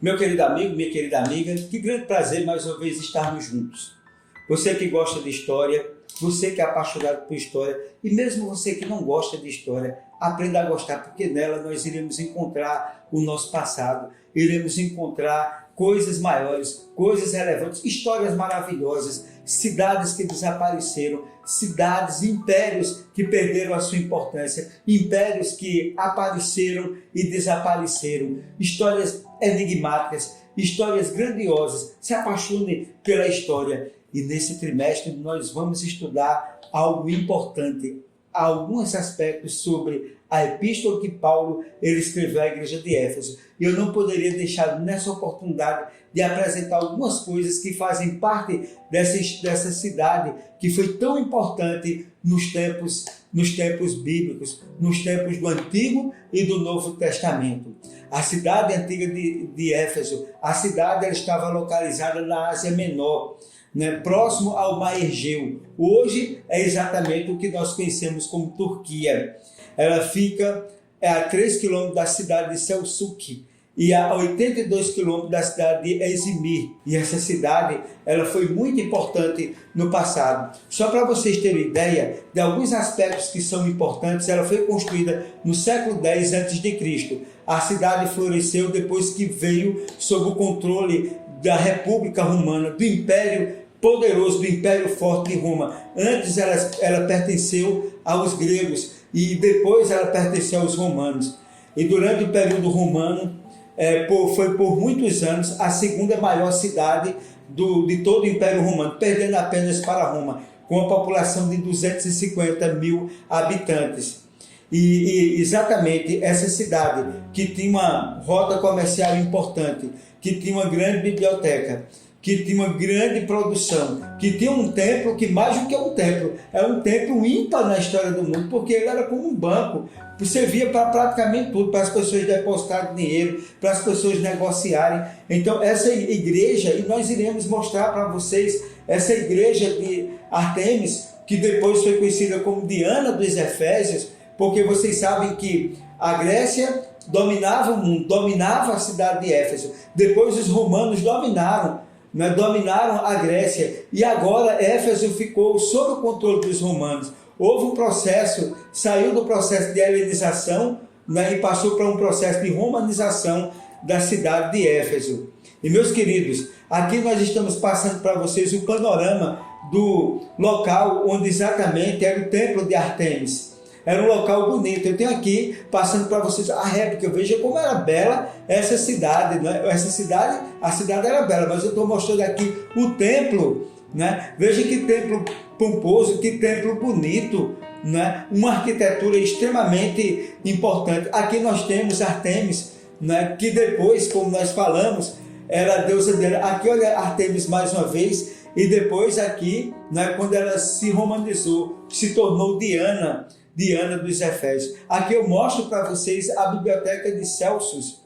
Meu querido amigo, minha querida amiga, que grande prazer mais uma vez estarmos juntos. Você que gosta de história, você que é apaixonado por história e mesmo você que não gosta de história, aprenda a gostar, porque nela nós iremos encontrar o nosso passado, iremos encontrar coisas maiores, coisas relevantes, histórias maravilhosas, cidades que desapareceram, cidades, impérios que perderam a sua importância, impérios que apareceram e desapareceram, histórias enigmáticas, histórias grandiosas. Se apaixone pela história. E nesse trimestre nós vamos estudar algo importante, alguns aspectos sobre a epístola que Paulo escreveu à igreja de Éfeso. E eu não poderia deixar nessa oportunidade de apresentar algumas coisas que fazem parte dessa cidade que foi tão importante nos tempos bíblicos, nos tempos do Antigo e do Novo Testamento. A cidade antiga de Éfeso, a cidade ela estava localizada na Ásia Menor, próximo ao Mar Egeu. Hoje é exatamente o que nós conhecemos como Turquia. Ela fica a 3 quilômetros da cidade de Selçuk e a 82 quilômetros da cidade de Izmir. E essa cidade ela foi muito importante no passado. Só para vocês terem ideia de alguns aspectos que são importantes, ela foi construída no século X a.C. A cidade floresceu depois que veio sob o controle da República Romana, do Império poderoso, do Império Forte de Roma. Antes ela pertenceu aos gregos e depois ela pertenceu aos romanos. E durante o período romano, foi por muitos anos a segunda maior cidade de todo o Império Romano, perdendo apenas para Roma, com uma população de 250 mil habitantes. E exatamente essa cidade, que tinha uma rota comercial importante, que tinha uma grande biblioteca, que tinha uma grande produção, que tinha um templo que mais do que um templo, é um templo ímpar na história do mundo, porque ele era como um banco, servia para praticamente tudo, para as pessoas depositarem dinheiro, para as pessoas negociarem. Então essa igreja, e nós iremos mostrar para vocês, essa igreja de Artemis, que depois foi conhecida como Diana dos Efésios, porque vocês sabem que a Grécia dominava o mundo, dominava a cidade de Éfeso, depois os romanos dominaram a Grécia, e agora Éfeso ficou sob o controle dos romanos. Houve um processo, saiu do processo de helenização, e passou para um processo de romanização da cidade de Éfeso. E meus queridos, aqui nós estamos passando para vocês o panorama do local onde exatamente era o templo de Artemis. Era um local bonito. Eu tenho aqui, passando para vocês a réplica. Veja como era bela essa cidade. A cidade era bela, mas eu estou mostrando aqui o templo. Veja que templo pomposo, que templo bonito. Uma arquitetura extremamente importante. Aqui nós temos Artemis, que depois, como nós falamos, era a deusa dela. Aqui olha Artemis mais uma vez. E depois aqui, quando ela se romanizou, se tornou Diana dos Efésios. Aqui eu mostro para vocês a biblioteca de Celsus,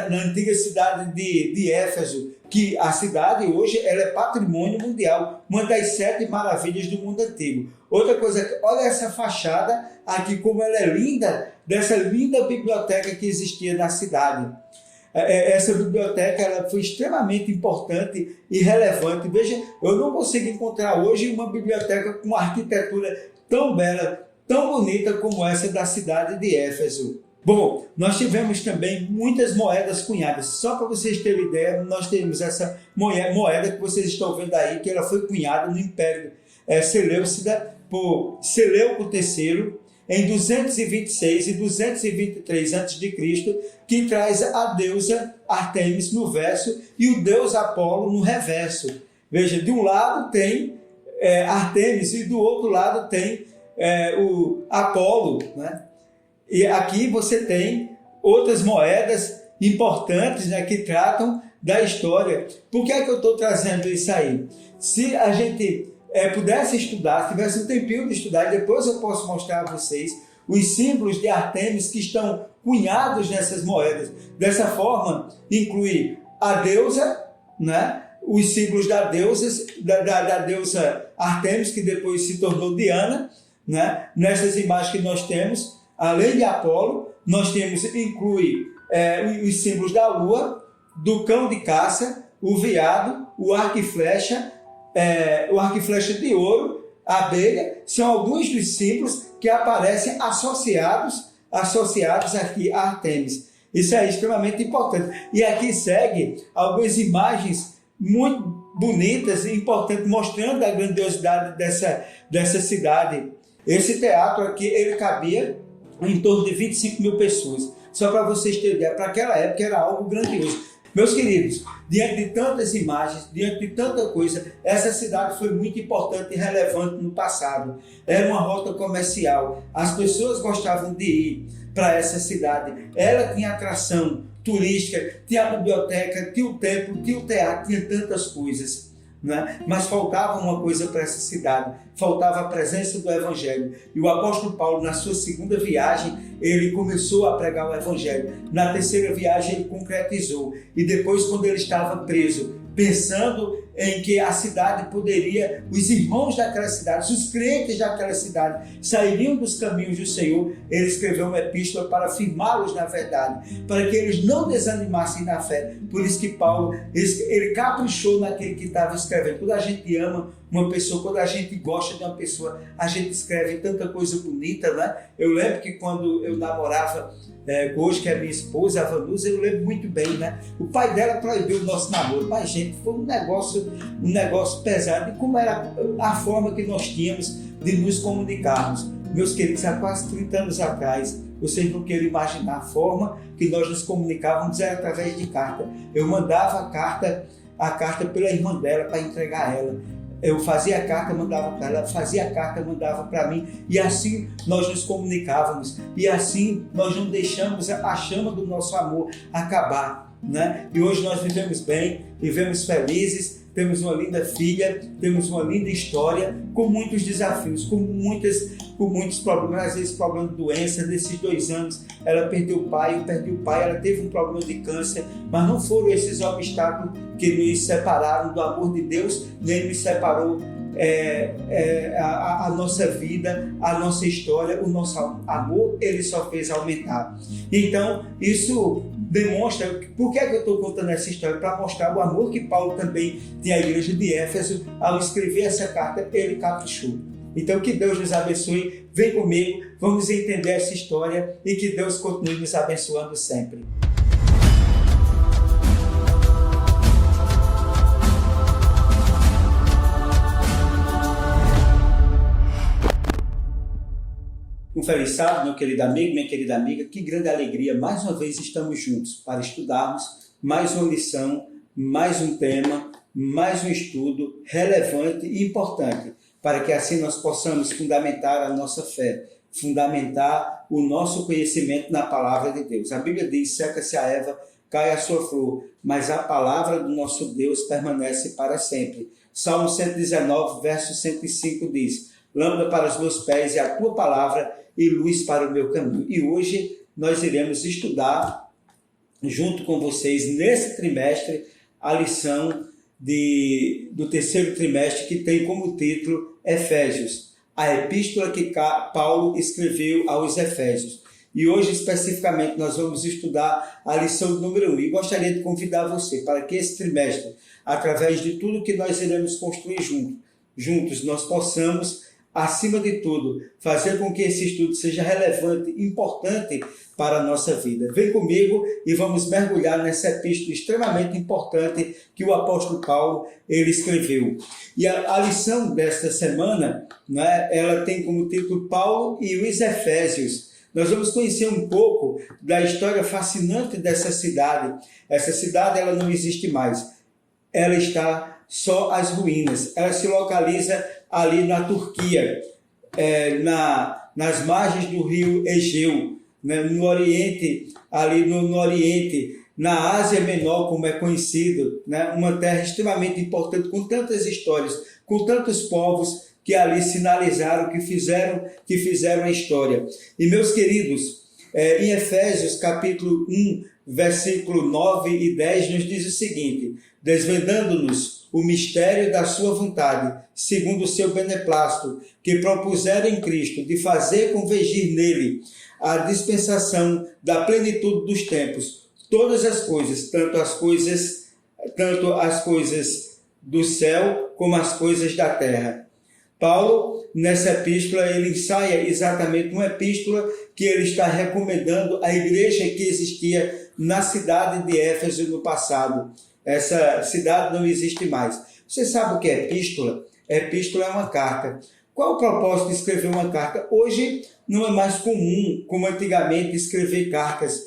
na antiga cidade de Éfeso, que a cidade hoje ela é patrimônio mundial, uma das 7 maravilhas do mundo antigo. Outra coisa, olha essa fachada aqui, como ela é linda, dessa linda biblioteca que existia na cidade. Essa biblioteca ela foi extremamente importante e relevante. Veja, eu não consigo encontrar hoje uma biblioteca com uma arquitetura tão bela, tão bonita como essa da cidade de Éfeso. Bom, nós tivemos também muitas moedas cunhadas. Só para vocês terem ideia, nós temos essa moeda que vocês estão vendo aí, que ela foi cunhada no Império Seleucida por Seleuco III, em 226 e 223 a.C., que traz a deusa Artemis no verso e o deus Apolo no reverso. Veja, de um lado tem Artemis e do outro lado tem o Apolo, E aqui você tem outras moedas importantes, que tratam da história. Por que é que eu estou trazendo isso aí? Se a gente pudesse estudar, se tivesse um tempinho de estudar, e depois eu posso mostrar a vocês os símbolos de Artemis que estão cunhados nessas moedas. Dessa forma, inclui a deusa, os símbolos da deusa Artemis, que depois se tornou Diana, nessas imagens que nós temos, além de Apolo, nós temos, inclui os símbolos da lua, do cão de caça, o veado, o arco e flecha de ouro, a abelha, são alguns dos símbolos que aparecem associados aqui a Artemis. Isso é extremamente importante. E aqui segue algumas imagens muito bonitas e importantes, mostrando a grandiosidade dessa cidade. Esse teatro aqui, ele cabia em torno de 25 mil pessoas. Só para vocês terem ideia, para aquela época era algo grandioso. Meus queridos, diante de tantas imagens, diante de tanta coisa, essa cidade foi muito importante e relevante no passado. Era uma rota comercial. As pessoas gostavam de ir para essa cidade. Ela tinha atração turística, tinha a biblioteca, tinha o templo, tinha o teatro, tinha tantas coisas. Né? Mas faltava uma coisa para essa cidade, faltava a presença do Evangelho. E o apóstolo Paulo, na sua segunda viagem, ele começou a pregar o Evangelho. Na terceira viagem ele concretizou. E depois, quando ele estava preso, pensando em que a cidade poderia, os irmãos daquela cidade, os crentes daquela cidade, sairiam dos caminhos do Senhor, ele escreveu uma epístola para afirmá-los na verdade, para que eles não desanimassem na fé. Por isso que Paulo, ele caprichou naquele que estava escrevendo. Quando a gente ama uma pessoa, quando a gente gosta de uma pessoa, a gente escreve tanta coisa bonita, né? Eu lembro que quando eu namorava hoje, que é minha esposa, a Vanusa, eu lembro muito bem, né? O pai dela proibiu o nosso namoro, mas, gente, foi um negócio pesado. E como era a forma que nós tínhamos de nos comunicarmos. Meus queridos, há quase 30 anos atrás, vocês não querem imaginar a forma que nós nos comunicávamos, era através de carta. Eu mandava a carta pela irmã dela para entregar a ela. Eu fazia a carta, mandava para ela, fazia a carta, mandava para mim, e assim nós nos comunicávamos, e assim nós não deixamos a chama do nosso amor acabar, né? E hoje nós vivemos bem, vivemos felizes, temos uma linda filha, temos uma linda história, com muitos desafios, com muitos problemas, às vezes problema de doença. Nesses 2 anos ela perdeu o pai, eu perdi o pai, ela teve um problema de câncer, mas não foram esses obstáculos que nos separaram do amor de Deus, nem nos separou a nossa vida, a nossa história, o nosso amor, ele só fez aumentar. Então, isso demonstra, por que eu estou contando essa história? Para mostrar o amor que Paulo também tem à igreja de Éfeso. Ao escrever essa carta, ele caprichou. Então, que Deus nos abençoe. Vem comigo, vamos entender essa história e que Deus continue nos abençoando sempre. Um feliz sábado, meu querido amigo, minha querida amiga. Que grande alegria, mais uma vez estamos juntos para estudarmos mais uma lição, mais um tema, mais um estudo relevante e importante, para que assim nós possamos fundamentar a nossa fé, fundamentar o nosso conhecimento na palavra de Deus. A Bíblia diz: seca-se a erva, cai a sua flor, mas a palavra do nosso Deus permanece para sempre. Salmo 119, verso 105 diz: lâmpada para os meus pés é a tua palavra e luz para o meu caminho. E hoje nós iremos estudar, junto com vocês, nesse trimestre, a lição do terceiro trimestre, que tem como título Efésios, a epístola que Paulo escreveu aos Efésios. E hoje, especificamente, nós vamos estudar a lição número 1. E gostaria de convidar você para que esse trimestre, através de tudo que nós iremos construir juntos, nós possamos, acima de tudo, fazer com que esse estudo seja relevante, importante para a nossa vida. Vem comigo e vamos mergulhar nessa epístola extremamente importante que o apóstolo Paulo ele escreveu. E a lição desta semana, né, ela tem como título Paulo e os Efésios. Nós vamos conhecer um pouco da história fascinante dessa cidade. Essa cidade ela não existe mais. Ela está só as ruínas. Ela se localiza ali na Turquia, nas margens do rio Egeu, né, no Oriente, ali no Oriente, na Ásia Menor, como é conhecido, né, uma terra extremamente importante, com tantas histórias, com tantos povos que ali sinalizaram, que fizeram a história. E, meus queridos, em Efésios capítulo 1, versículo 9 e 10, nos diz o seguinte: desvendando-nos o mistério da sua vontade, segundo o seu beneplácito, que propuseram em Cristo de fazer convergir nele a dispensação da plenitude dos tempos, todas as coisas, tanto as coisas do céu como as coisas da terra. Paulo, nessa epístola, ele ensaia exatamente uma epístola que ele está recomendando à igreja que existia na cidade de Éfeso no passado. Essa cidade não existe mais. Você sabe o que é epístola? Epístola é uma carta. Qual o propósito de escrever uma carta? Hoje não é mais comum, como antigamente, escrever cartas.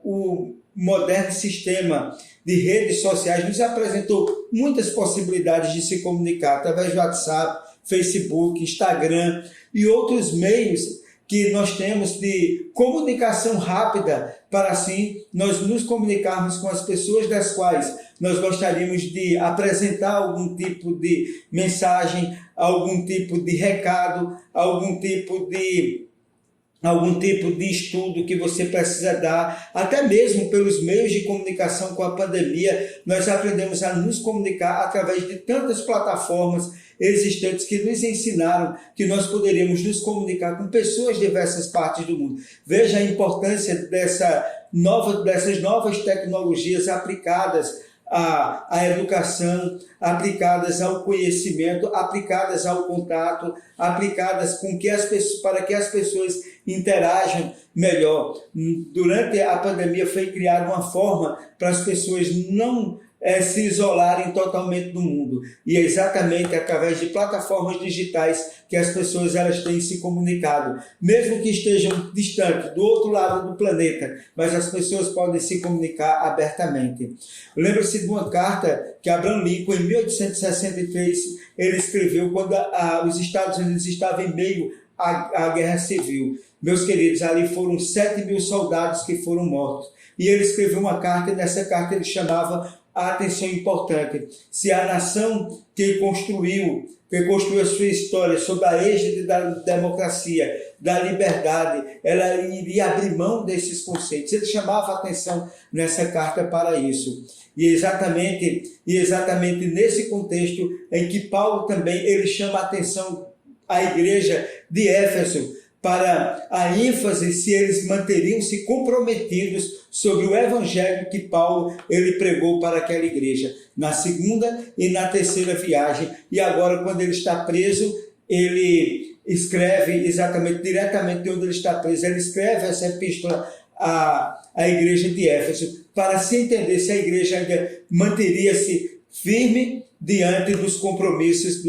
O moderno sistema de redes sociais nos apresentou muitas possibilidades de se comunicar através do WhatsApp, Facebook, Instagram e outros meios que nós temos de comunicação rápida para assim nós nos comunicarmos com as pessoas das quais nós gostaríamos de apresentar algum tipo de mensagem, algum tipo de recado, algum tipo de estudo que você precisa dar, até mesmo pelos meios de comunicação com a pandemia, nós aprendemos a nos comunicar através de tantas plataformas existentes que nos ensinaram que nós poderíamos nos comunicar com pessoas de diversas partes do mundo. Veja a importância dessas novas tecnologias aplicadas à educação, aplicadas ao conhecimento, aplicadas ao contato, aplicadas para que as pessoas interajam melhor. Durante a pandemia foi criada uma forma para as pessoas não se isolarem totalmente do mundo. E é exatamente através de plataformas digitais que as pessoas elas têm se comunicado. Mesmo que estejam distantes, do outro lado do planeta, mas as pessoas podem se comunicar abertamente. Lembra-se de uma carta que Abraham Lincoln, em 1863, ele escreveu quando os Estados Unidos estavam em meio à Guerra Civil. Meus queridos, ali foram 7.000 soldados que foram mortos. E ele escreveu uma carta, e nessa carta ele chamava a atenção importante. Se a nação que construiu a sua história sob a égide da democracia, da liberdade, ela iria abrir mão desses conceitos. Ele chamava a atenção nessa carta para isso. E exatamente nesse contexto em que Paulo também ele chama a atenção à igreja de Éfeso para a ênfase se eles manteriam-se comprometidos sobre o evangelho que Paulo ele pregou para aquela igreja na segunda e na terceira viagem. E agora, quando ele está preso, ele escreve diretamente de onde ele está preso, ele escreve essa epístola à igreja de Éfeso para se entender se a igreja ainda manteria-se firme diante dos compromissos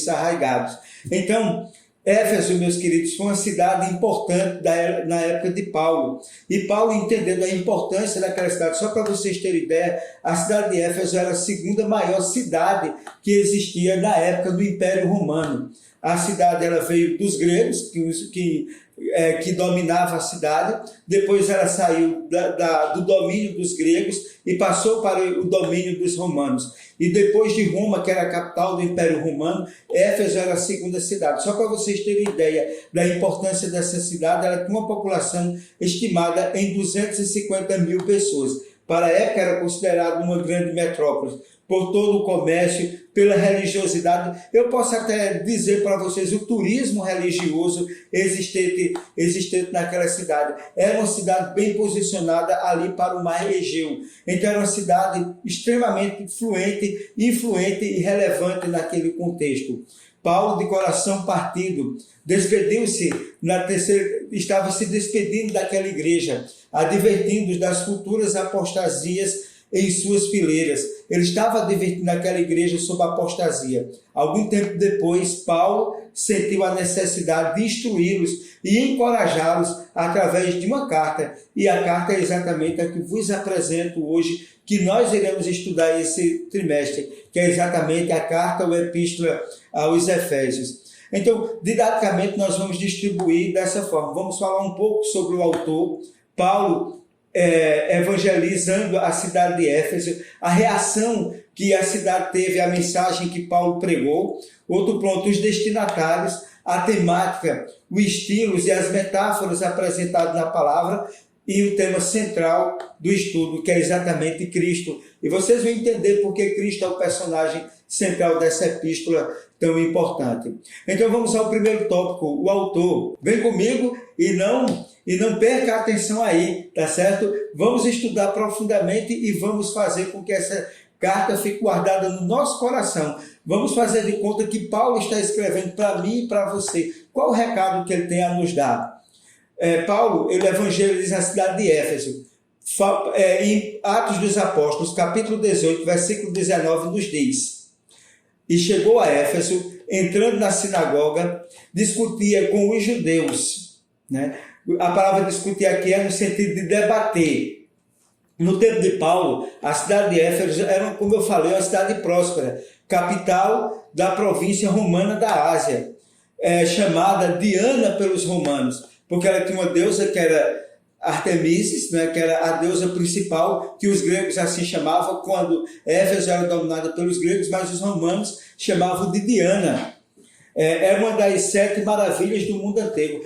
arraigados. Então, Éfeso, meus queridos, foi uma cidade importante na época de Paulo. E Paulo, entendendo a importância daquela cidade, só para vocês terem ideia, a cidade de Éfeso era a segunda maior cidade que existia na época do Império Romano. A cidade ela veio dos gregos, que dominava a cidade, depois ela saiu do domínio dos gregos e passou para o domínio dos romanos. E depois de Roma, que era a capital do Império Romano, Éfeso era a segunda cidade. Só para vocês terem ideia da importância dessa cidade, ela tinha uma população estimada em 250.000 pessoas. Para a época era considerada uma grande metrópole, por todo o comércio, pela religiosidade. Eu posso até dizer para vocês o turismo religioso existente naquela cidade. Era uma cidade bem posicionada ali para o mar Egeu. Então era uma cidade extremamente influente e relevante naquele contexto. Paulo, de coração partido, estava se despedindo daquela igreja, advertindo-os das futuras apostasias em suas fileiras. Ele estava advertindo aquela igreja sobre a apostasia. Algum tempo depois, Paulo sentiu a necessidade de instruí-los e encorajá-los através de uma carta. E a carta é exatamente a que vos apresento hoje, que nós iremos estudar esse trimestre, que é exatamente a carta ou epístola aos Efésios. Então, didaticamente, nós vamos distribuir dessa forma. Vamos falar um pouco sobre o autor, Paulo, evangelizando a cidade de Éfeso, a reação que a cidade teve à mensagem que Paulo pregou. Outro ponto, os destinatários, a temática, os estilos e as metáforas apresentados na palavra. e o tema central do estudo, que é exatamente Cristo. E vocês vão entender por que Cristo é o personagem central dessa epístola tão importante. Então vamos ao primeiro tópico, o autor. Vem comigo e não perca a atenção aí, tá certo? Vamos estudar profundamente e vamos fazer com que essa carta fique guardada no nosso coração. Vamos fazer de conta que Paulo está escrevendo para mim e para você. Qual o recado que ele tem a nos dar? Paulo, ele evangeliza a cidade de Éfeso. Em Atos dos Apóstolos, capítulo 18, versículo 19, nos diz: e chegou a Éfeso, entrando na sinagoga, discutia com os judeus. Né? A palavra discutir aqui é no sentido de debater. No tempo de Paulo, a cidade de Éfeso era, como eu falei, uma cidade próspera, capital da província romana da Ásia, chamada Diana pelos romanos, porque ela tinha uma deusa que era Artemises, né, que era a deusa principal, que os gregos assim chamavam quando Éfeso era dominada pelos gregos, mas os romanos chamavam de Diana. É uma das 7 maravilhas do mundo antigo.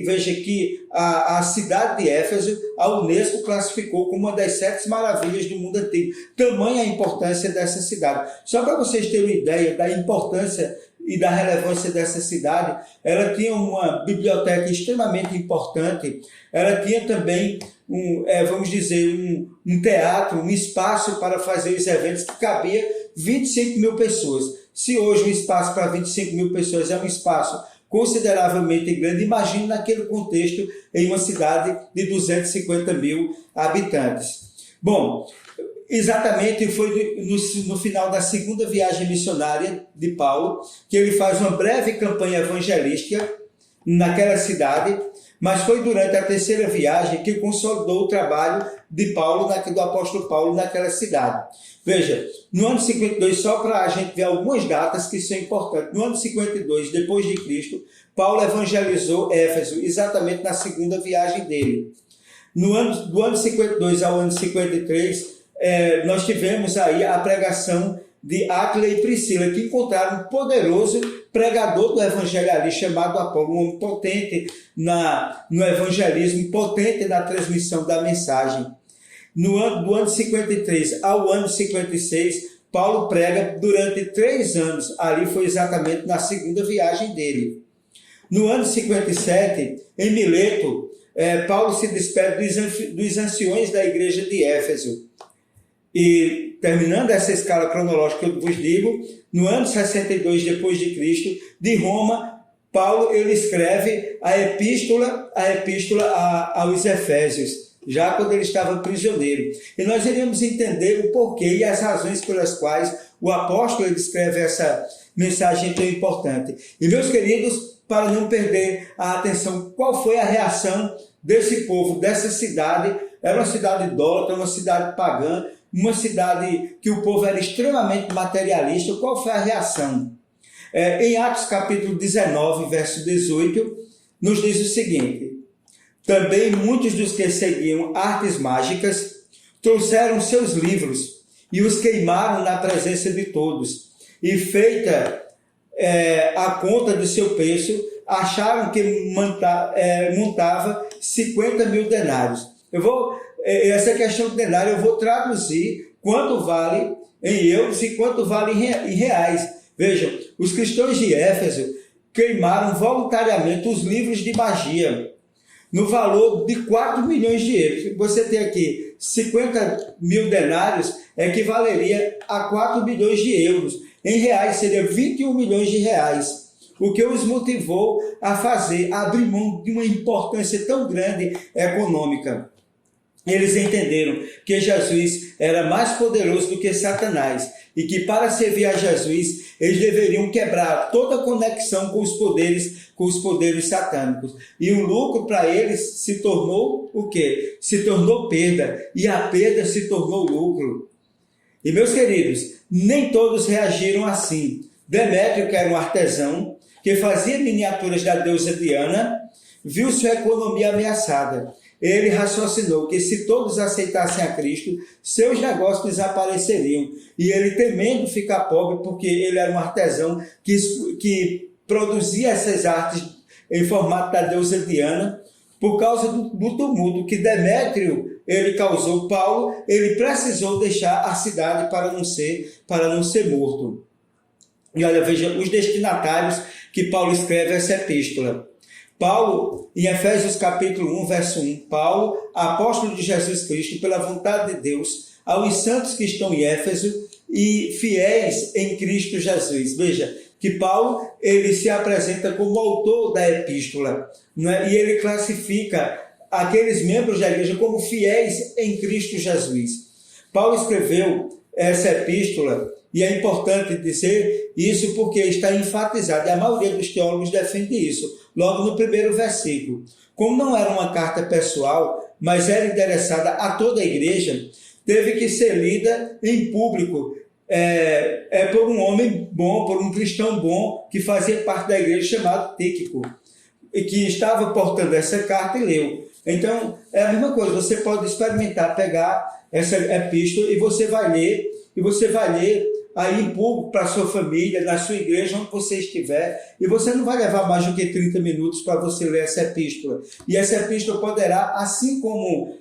Veja que a cidade de Éfeso, a Unesco classificou como uma das 7 maravilhas do mundo antigo. Tamanha a importância dessa cidade. Só para vocês terem uma ideia da importância e da relevância dessa cidade, ela tinha uma biblioteca extremamente importante, ela tinha também um teatro, um espaço para fazer os eventos que cabia 25 mil pessoas. Se hoje um espaço para 25 mil pessoas é um espaço consideravelmente grande, imagine naquele contexto em uma cidade de 250 mil habitantes. Bom, exatamente foi no final da segunda viagem missionária de Paulo que ele faz uma breve campanha evangelística naquela cidade, mas foi durante a terceira viagem que consolidou o trabalho de Paulo, do apóstolo Paulo naquela cidade. Veja, no ano 52, só para a gente ver algumas datas que são importantes, no ano 52, depois de Cristo, Paulo evangelizou Éfeso, exatamente na segunda viagem dele. Do ano 52 ao ano 53, nós tivemos aí a pregação de Áquila e Priscila, que encontraram um poderoso pregador do evangelho ali, chamado Apolo, um homem potente no evangelismo, potente na transmissão da mensagem. Do ano 53 ao ano 56, Paulo prega durante 3 anos, ali foi exatamente na segunda viagem dele. No ano 57, em Mileto, Paulo se despede dos anciões da igreja de Éfeso. E terminando essa escala cronológica que eu vos digo, no ano 62 depois de Cristo, de Roma, Paulo ele escreve a epístola aos Efésios, já quando ele estava prisioneiro. E nós iremos entender o porquê e as razões pelas quais o apóstolo ele escreve essa mensagem tão importante. E meus queridos, para não perder a atenção, qual foi a reação desse povo, dessa cidade? Era uma cidade idólatra, uma cidade pagã, uma cidade que o povo era extremamente materialista. Qual foi a reação? Em Atos capítulo 19, verso 18, nos diz o seguinte: também muitos dos que seguiam artes mágicas trouxeram seus livros e os queimaram na presença de todos. E feita a conta do seu preço, acharam que montava 50 mil denários. Essa questão do denário eu vou traduzir quanto vale em euros e quanto vale em reais. Vejam, os cristãos de Éfeso queimaram voluntariamente os livros de magia no valor de 4 milhões de euros. Você tem aqui 50 mil denários, equivaleria a 4 milhões de euros. Em reais seria 21 milhões de reais. O que os motivou a abrir mão de uma importância tão grande econômica. Eles entenderam que Jesus era mais poderoso do que Satanás e que para servir a Jesus eles deveriam quebrar toda a conexão com os poderes satânicos. E o lucro para eles se tornou o quê? Se tornou perda, e a perda se tornou lucro. E meus queridos, nem todos reagiram assim. Demétrio, que era um artesão que fazia miniaturas da deusa Diana, viu sua economia ameaçada. Ele raciocinou que se todos aceitassem a Cristo, seus negócios desapareceriam. E ele, temendo ficar pobre, porque ele era um artesão que produzia essas artes em formato da deusa Diana, por causa do tumulto que Demétrio ele causou, Paulo ele precisou deixar a cidade para não ser morto. E olha, veja os destinatários que Paulo escreve essa epístola. Paulo, em Efésios capítulo 1, verso 1, Paulo, apóstolo de Jesus Cristo, pela vontade de Deus, aos santos que estão em Éfeso e fiéis em Cristo Jesus. Veja que Paulo ele se apresenta como autor da epístola, né? E ele classifica aqueles membros da igreja como fiéis em Cristo Jesus. Paulo escreveu essa epístola, e é importante dizer isso porque está enfatizado, e a maioria dos teólogos defende isso, logo no primeiro versículo. Como não era uma carta pessoal, mas era endereçada a toda a igreja, teve que ser lida em público, por um homem bom, por um cristão bom, que fazia parte da igreja, chamado Tíquico, e que estava portando essa carta e leu. Então, é a mesma coisa, você pode experimentar, pegar essa epístola e você vai ler aí em público para a sua família, na sua igreja, onde você estiver, e você não vai levar mais do que 30 minutos para você ler essa epístola. E essa epístola poderá, assim como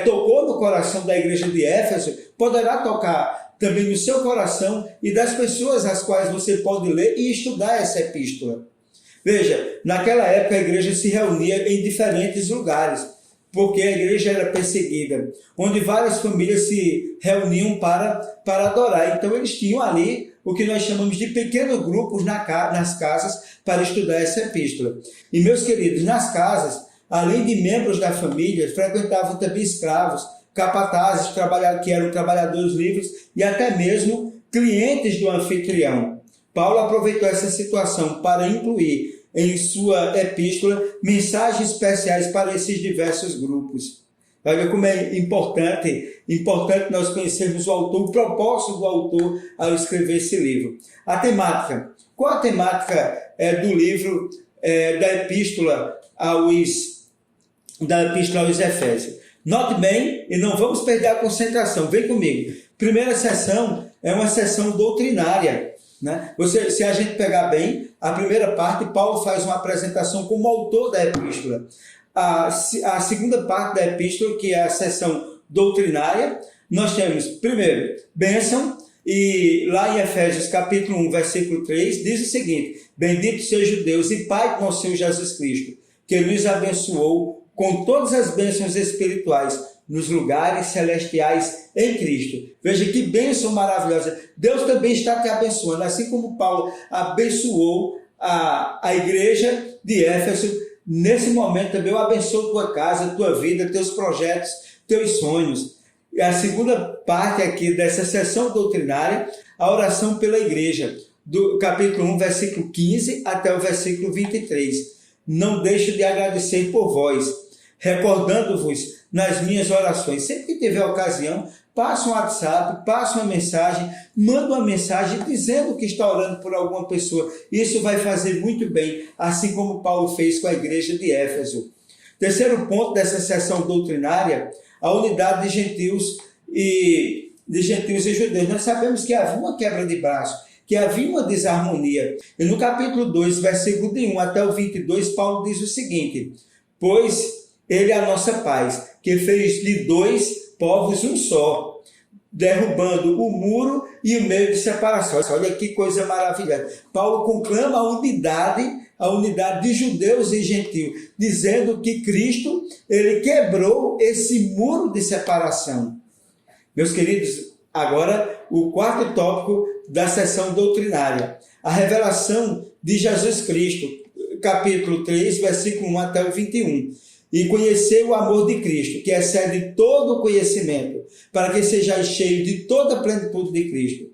tocou no coração da igreja de Éfeso, poderá tocar também no seu coração e das pessoas às quais você pode ler e estudar essa epístola. Veja, naquela época a igreja se reunia em diferentes lugares, porque a igreja era perseguida, onde várias famílias se reuniam para adorar. Então eles tinham ali o que nós chamamos de pequenos grupos nas casas para estudar essa epístola. E meus queridos, nas casas, além de membros da família, frequentavam também escravos, capatazes, que eram trabalhadores livres e até mesmo clientes do anfitrião. Paulo aproveitou essa situação para incluir em sua epístola mensagens especiais para esses diversos grupos. Olha como é importante nós conhecermos o autor, o propósito do autor ao escrever esse livro. A temática. Qual a temática do livro da epístola aos Efésios? Note bem, e não vamos perder a concentração. Vem comigo. Primeira sessão é uma sessão doutrinária, né? Se a gente pegar bem, a primeira parte, Paulo faz uma apresentação como autor da epístola. A segunda parte da epístola, que é a sessão doutrinária, nós temos, primeiro, bênção, e lá em Efésios capítulo 1, versículo 3, diz o seguinte: bendito seja o Deus e Pai de nosso Senhor Jesus Cristo, que nos abençoou com todas as bênçãos espirituais nos lugares celestiais em Cristo. Veja que bênção maravilhosa. Deus também está te abençoando, assim como Paulo abençoou a igreja de Éfeso. Nesse momento também eu abençoo tua casa, tua vida, teus projetos, teus sonhos. E a segunda parte aqui dessa sessão doutrinária, a oração pela igreja, do capítulo 1, versículo 15 até o versículo 23. Não deixo de agradecer por vós, recordando-vos nas minhas orações. Sempre que tiver ocasião, passa um WhatsApp, passa uma mensagem, manda uma mensagem dizendo que está orando por alguma pessoa. Isso vai fazer muito bem, assim como Paulo fez com a igreja de Éfeso. Terceiro ponto dessa sessão doutrinária, a unidade de gentios e judeus. Nós sabemos que havia uma quebra de braço, que havia uma desarmonia. E no capítulo 2, versículo de 1 até o 22, Paulo diz o seguinte: pois ele é a nossa paz, que fez de dois povos um só, derrubando o muro e o meio de separação. Olha que coisa maravilhosa. Paulo conclama a unidade de judeus e gentios, dizendo que Cristo ele quebrou esse muro de separação. Meus queridos, agora o quarto tópico da sessão doutrinária, a revelação de Jesus Cristo, capítulo 3, versículo 1 até o 21. E conhecer o amor de Cristo, que excede todo o conhecimento, para que sejais cheios de toda a plenitude de Cristo.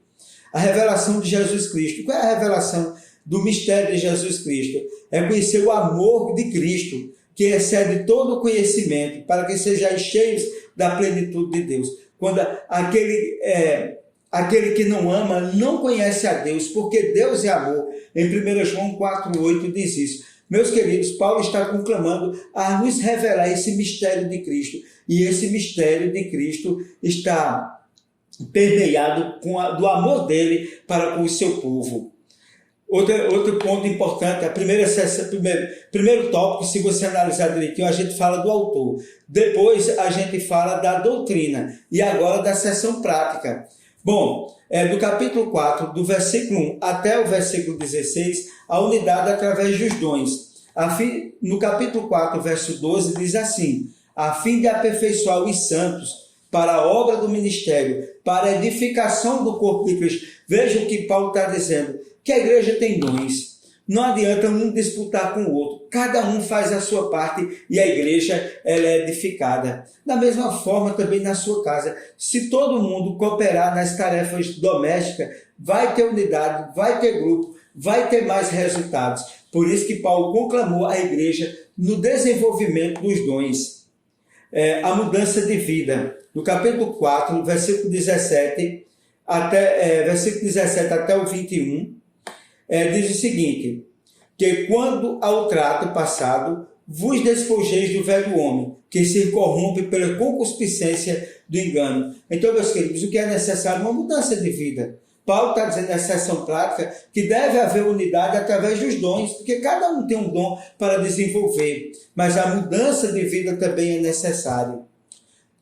A revelação de Jesus Cristo. Qual é a revelação do mistério de Jesus Cristo? É conhecer o amor de Cristo, que excede todo o conhecimento, para que sejais cheios da plenitude de Deus. Quando aquele que não ama não conhece a Deus, porque Deus é amor. Em 1 João 4,8 diz isso. Meus queridos, Paulo está conclamando a nos revelar esse mistério de Cristo. E esse mistério de Cristo está permeado do amor dele para com o seu povo. Outro ponto importante, a primeiro tópico, se você analisar direitinho, a gente fala do autor. Depois a gente fala da doutrina. E agora da seção prática. Bom, do capítulo 4, do versículo 1 até o versículo 16, a unidade através dos dons. No capítulo 4, verso 12, diz assim: a fim de aperfeiçoar os santos para a obra do ministério, para a edificação do corpo de Cristo. Veja o que Paulo está dizendo, que a igreja tem dons. Não adianta um disputar com o outro. Cada um faz a sua parte e a igreja ela é edificada. Da mesma forma também na sua casa. Se todo mundo cooperar nas tarefas domésticas, vai ter unidade, vai ter grupo, vai ter mais resultados. Por isso que Paulo conclamou a igreja no desenvolvimento dos dons. A mudança de vida. No capítulo 4, versículo 17 até o 21, diz o seguinte: que quando ao trato passado vos despojeis do velho homem, que se corrompe pela concupiscência do engano. Então, meus queridos, o que é necessário? Uma mudança de vida. Paulo está dizendo na seção prática que deve haver unidade através dos dons, porque cada um tem um dom para desenvolver, mas a mudança de vida também é necessária.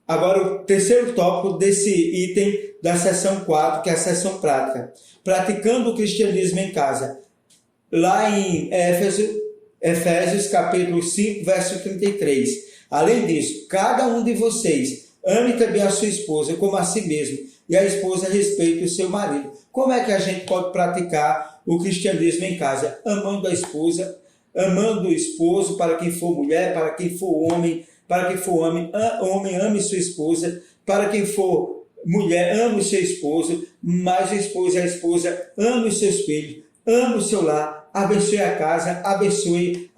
Agora, o terceiro tópico desse item da seção 4, que é a seção prática. Praticando o cristianismo em casa. Lá em Efésios capítulo 5, verso 33. Além disso, cada um de vocês ame também a sua esposa como a si mesmo, e a esposa respeite o seu marido. Como é que a gente pode praticar o cristianismo em casa? Amando a esposa, amando o esposo, para quem for mulher, para quem for homem, homem ame sua esposa, para quem for mulher, ame o seu esposo, mas o esposo e a esposa ame os seus filhos, ame o seu lar, abençoe a casa, abençoe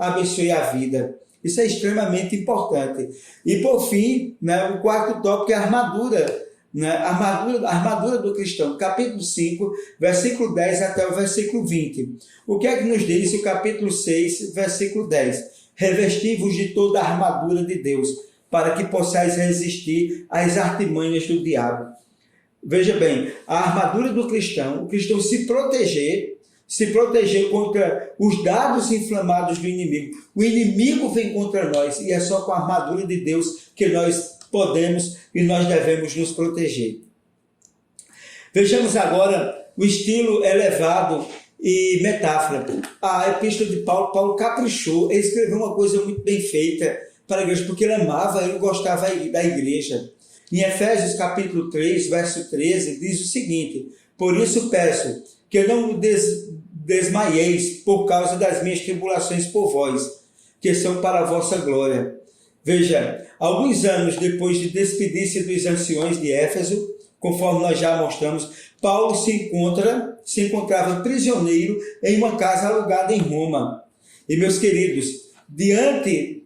a vida. Isso é extremamente importante. E por fim, o quarto tópico é a armadura. A armadura do cristão, capítulo 5, versículo 10 até o versículo 20. O que é que nos diz o capítulo 6, versículo 10? Revesti-vos de toda a armadura de Deus, para que possais resistir às artimanhas do diabo. Veja bem, a armadura do cristão, o cristão se proteger contra os dardos inflamados do inimigo. O inimigo vem contra nós e é só com a armadura de Deus que nós podemos e nós devemos nos proteger. Vejamos agora o estilo elevado e metáfora. A epístola de Paulo caprichou, ele escreveu uma coisa muito bem feita para a igreja, porque ele amava, ele gostava da igreja. Em Efésios capítulo 3, verso 13, diz o seguinte: por isso peço que não desmaieis por causa das minhas tribulações por vós, que são para a vossa glória. Veja, alguns anos depois de despedir-se dos anciões de Éfeso, conforme nós já mostramos, Paulo se encontrava prisioneiro em uma casa alugada em Roma. E, meus queridos, durante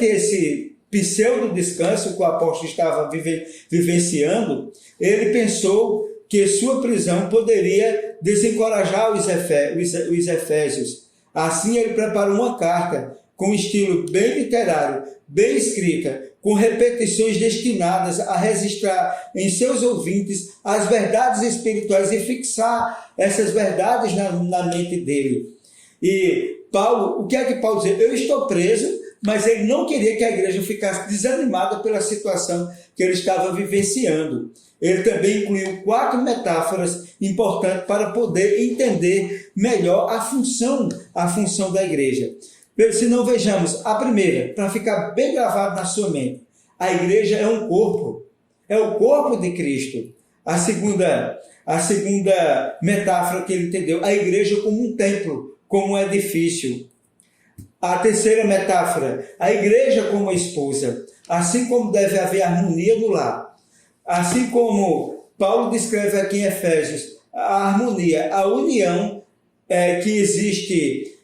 esse pseudo-descanso que o apóstolo estava vivenciando, ele pensou que sua prisão poderia desencorajar os efésios. Assim, ele preparou uma carta com estilo bem literário, bem escrita, com repetições destinadas a registrar em seus ouvintes as verdades espirituais e fixar essas verdades na mente dele. E Paulo, o que é que Paulo diz? Eu estou preso, mas ele não queria que a igreja ficasse desanimada pela situação que ele estava vivenciando. Ele também incluiu 4 metáforas importantes para poder entender melhor a função da igreja. Se não, vejamos a primeira, para ficar bem gravado na sua mente. A igreja é um corpo, é o corpo de Cristo. A segunda metáfora que ele entendeu, a igreja como um templo, como um edifício. A terceira metáfora, a igreja como a esposa. Assim como deve haver harmonia no lar. Assim como Paulo descreve aqui em Efésios, a harmonia, a união que existe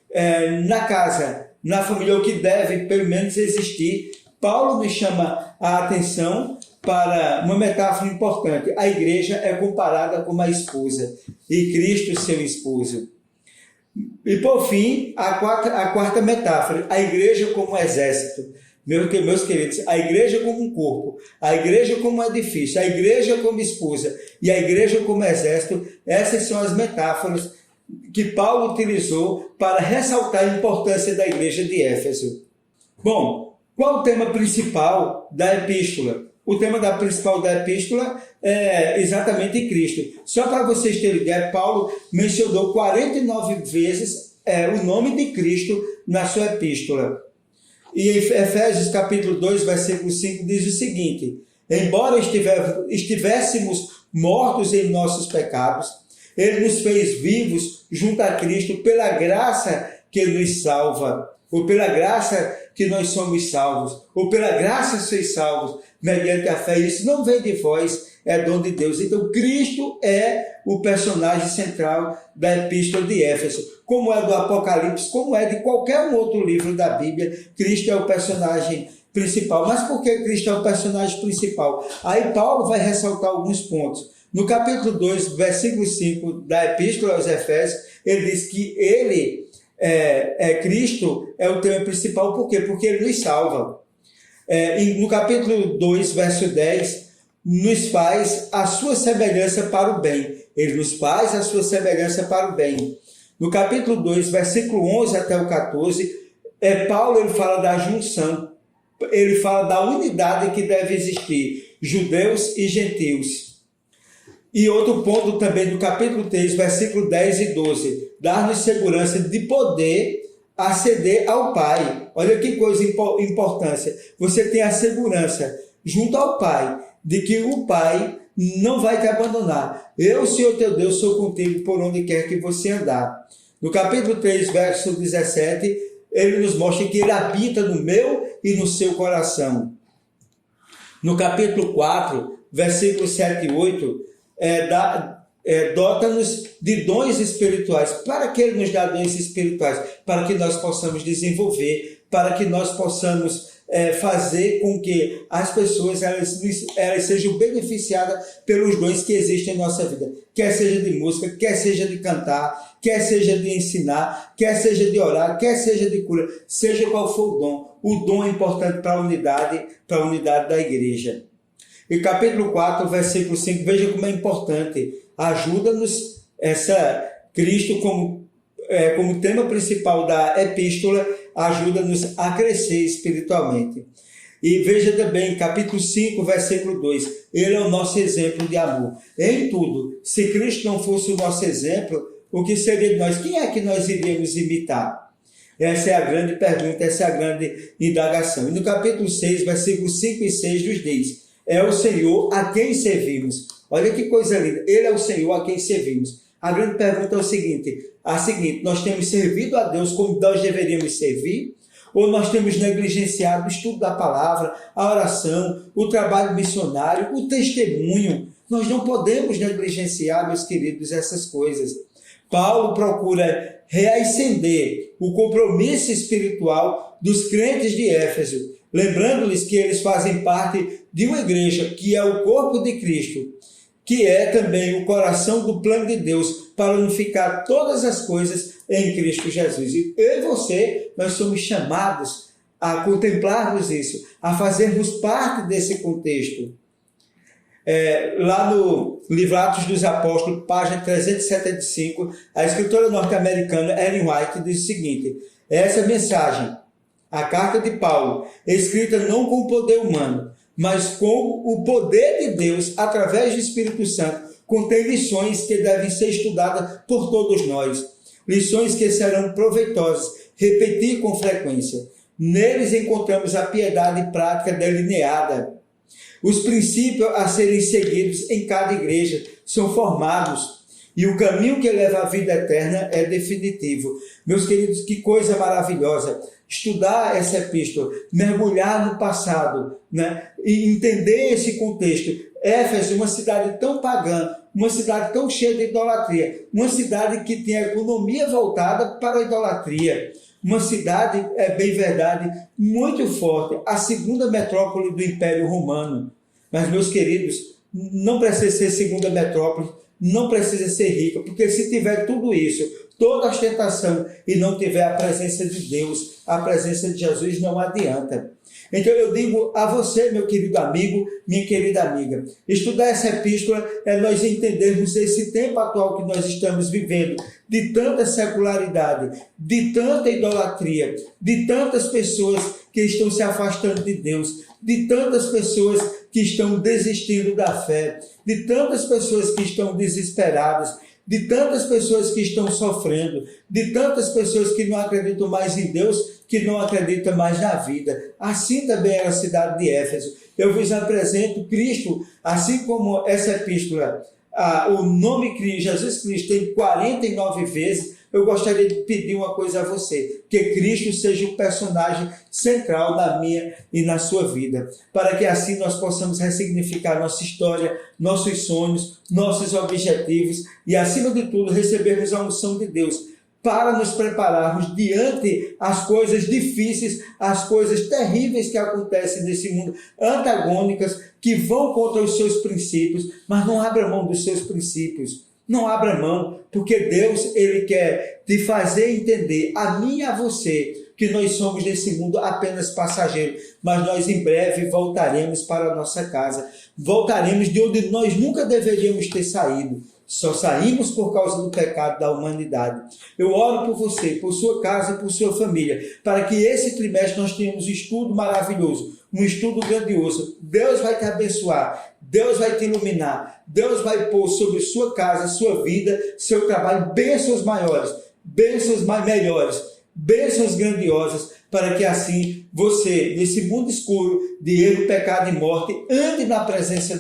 na casa, na família, o que deve pelo menos existir. Paulo nos chama a atenção para uma metáfora importante. A igreja é comparada com uma esposa e Cristo seu esposo. E por fim, a quarta metáfora, a igreja como exército. Meus queridos, a igreja como um corpo, a igreja como um edifício, a igreja como esposa e a igreja como exército, essas são as metáforas que Paulo utilizou para ressaltar a importância da igreja de Éfeso. Bom, qual o tema principal da epístola? O tema principal da epístola é exatamente Cristo. Só para vocês terem ideia, Paulo mencionou 49 vezes o nome de Cristo na sua epístola. E em Efésios capítulo 2, versículo 5, diz o seguinte: embora estivéssemos mortos em nossos pecados, Ele nos fez vivos junto a Cristo pela graça que nos salva, ou pela graça que nós somos salvos, ou pela graça sois salvos, mediante a fé. Isso não vem de vós, é dom de Deus. Então, Cristo é o personagem central da epístola de Éfeso. Como é do Apocalipse, como é de qualquer um outro livro da Bíblia, Cristo é o personagem principal. Mas por que Cristo é o personagem principal? Aí Paulo vai ressaltar alguns pontos. No capítulo 2, versículo 5 da epístola aos Efésios, ele diz que Cristo é o tema principal. Por quê? Porque ele nos salva. No capítulo 2, verso 10, nos faz a sua semelhança para o bem. Ele nos faz a sua semelhança para o bem. No capítulo 2, versículo 11 até o 14, Paulo ele fala da junção. Ele fala da unidade que deve existir, judeus e gentios. E outro ponto também do capítulo 3, versículo 10 e 12, dar-nos segurança de poder aceder ao Pai. Olha que coisa importância. Você tem a segurança junto ao Pai, de que o Pai não vai te abandonar. Eu, Senhor teu Deus, sou contigo por onde quer que você andar. No capítulo 3, verso 17, ele nos mostra que ele habita no meu e no seu coração. No capítulo 4, versículos 7 e 8, dota-nos de dons espirituais. Para que ele nos dá dons espirituais? Para que nós possamos desenvolver, para que nós possamos fazer com que as pessoas elas sejam beneficiadas pelos dons que existem em nossa vida. Quer seja de música, quer seja de cantar, quer seja de ensinar, quer seja de orar, quer seja de cura, seja qual for o dom é importante para a unidade da igreja. E capítulo 4, versículo 5, veja como é importante. Ajuda-nos, Cristo como tema principal da epístola, ajuda-nos a crescer espiritualmente. E veja também, capítulo 5, versículo 2, ele é o nosso exemplo de amor. Em tudo, se Cristo não fosse o nosso exemplo, o que seria de nós? Quem é que nós iríamos imitar? Essa é a grande pergunta, essa é a grande indagação. E no capítulo 6, versículos 5 e 6 nos diz: é o Senhor a quem servimos. Olha que coisa linda, ele é o Senhor a quem servimos. A grande pergunta é a seguinte: nós temos servido a Deus como nós deveríamos servir? Ou nós temos negligenciado o estudo da palavra, a oração, o trabalho missionário, o testemunho? Nós não podemos negligenciar, meus queridos, essas coisas. Paulo procura reacender o compromisso espiritual dos crentes de Éfeso, lembrando-lhes que eles fazem parte de uma igreja que é o corpo de Cristo, que é também o coração do plano de Deus para unificar todas as coisas em Cristo Jesus. E eu e você, nós somos chamados a contemplarmos isso, a fazermos parte desse contexto. Lá no livro Atos dos Apóstolos, página 375, a escritora norte-americana Ellen White diz o seguinte: essa mensagem, a carta de Paulo, escrita não com o poder humano, mas com o poder de Deus, através do Espírito Santo, contém lições que devem ser estudadas por todos nós. Lições que serão proveitosas, repetir com frequência. Neles encontramos a piedade prática delineada. Os princípios a serem seguidos em cada igreja são formados. E o caminho que leva à vida eterna é definitivo. Meus queridos, que coisa maravilhosa. Estudar essa epístola, mergulhar no passado, né? E entender esse contexto. Éfeso, uma cidade tão pagã, uma cidade tão cheia de idolatria, uma cidade que tem a economia voltada para a idolatria, uma cidade, é bem verdade, muito forte, a segunda metrópole do Império Romano. Mas, meus queridos, não precisa ser segunda metrópole, não precisa ser rica, porque se tiver tudo isso, toda a ostentação, e não tiver a presença de Deus, a presença de Jesus, não adianta. Então eu digo a você, meu querido amigo, minha querida amiga, estudar essa epístola é nós entendermos esse tempo atual que nós estamos vivendo, de tanta secularidade, de tanta idolatria, de tantas pessoas que estão se afastando de Deus, de tantas pessoas que estão desistindo da fé, de tantas pessoas que estão desesperadas, de tantas pessoas que estão sofrendo, de tantas pessoas que não acreditam mais em Deus, que não acreditam mais na vida. Assim também era a cidade de Éfeso. Eu vos apresento Cristo, assim como essa epístola, o nome Cristo, Jesus Cristo, tem 49 vezes. Eu gostaria de pedir uma coisa a você, que Cristo seja o personagem central na minha e na sua vida, para que assim nós possamos ressignificar nossa história, nossos sonhos, nossos objetivos e, acima de tudo, recebermos a unção de Deus para nos prepararmos diante as coisas difíceis, as coisas terríveis que acontecem nesse mundo, antagônicas, que vão contra os seus princípios, mas não abra mão dos seus princípios. Não abra mão, porque Deus, Ele quer te fazer entender, a mim e a você, que nós somos nesse mundo apenas passageiros, mas nós em breve voltaremos para a nossa casa, voltaremos de onde nós nunca deveríamos ter saído. Só saímos por causa do pecado da humanidade. Eu oro por você, por sua casa e por sua família, para que esse trimestre nós tenhamos um estudo maravilhoso, um estudo grandioso. Deus vai te abençoar, Deus vai te iluminar, Deus vai pôr sobre sua casa, sua vida, seu trabalho, bênçãos maiores, bênçãos melhores, bênçãos grandiosas, para que assim você, nesse mundo escuro de erro, pecado e morte, ande na presença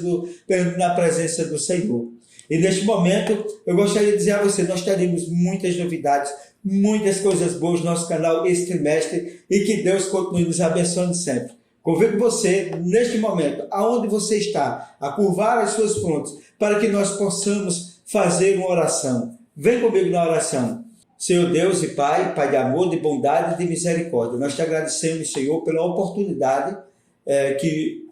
do Senhor. E neste momento, eu gostaria de dizer a você, nós teremos muitas novidades, muitas coisas boas no nosso canal esse trimestre, e que Deus continue nos abençoando sempre. Convido você, neste momento, aonde você está, a curvar as suas frontes, para que nós possamos fazer uma oração. Vem comigo na oração. Senhor Deus e Pai, Pai de amor, de bondade e de misericórdia, nós te agradecemos, Senhor, pela oportunidade que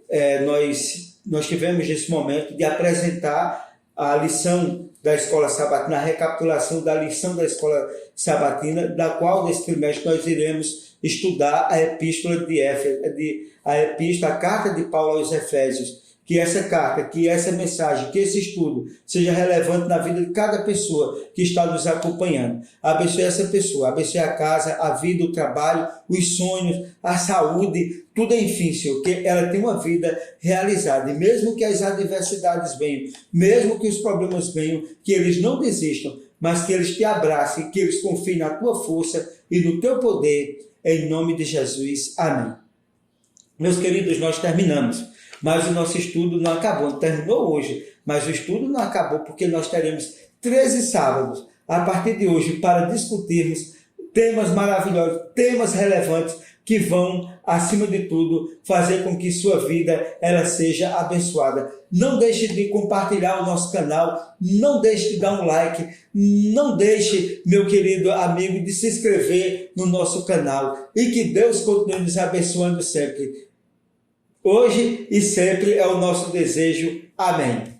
nós tivemos nesse momento de apresentar a lição da Escola Sabatina, a recapitulação da lição da Escola Sabatina, da qual nesse trimestre nós iremos estudar a epístola de Éfeso, a carta de Paulo aos Efésios. Que essa carta, que essa mensagem, que esse estudo seja relevante na vida de cada pessoa que está nos acompanhando. Abençoe essa pessoa, abençoe a casa, a vida, o trabalho, os sonhos, a saúde, tudo enfim, Senhor, que ela tenha uma vida realizada. E mesmo que as adversidades venham, mesmo que os problemas venham, que eles não desistam, mas que eles te abracem, que eles confiem na tua força e no teu poder, em nome de Jesus. Amém. Meus queridos, nós terminamos. Mas o nosso estudo não acabou, terminou hoje, mas o estudo não acabou porque nós teremos 13 sábados a partir de hoje para discutirmos temas maravilhosos, temas relevantes que vão, acima de tudo, fazer com que sua vida ela seja abençoada. Não deixe de compartilhar o nosso canal, não deixe de dar um like, não deixe, meu querido amigo, de se inscrever no nosso canal e que Deus continue nos abençoando sempre. Hoje e sempre é o nosso desejo. Amém.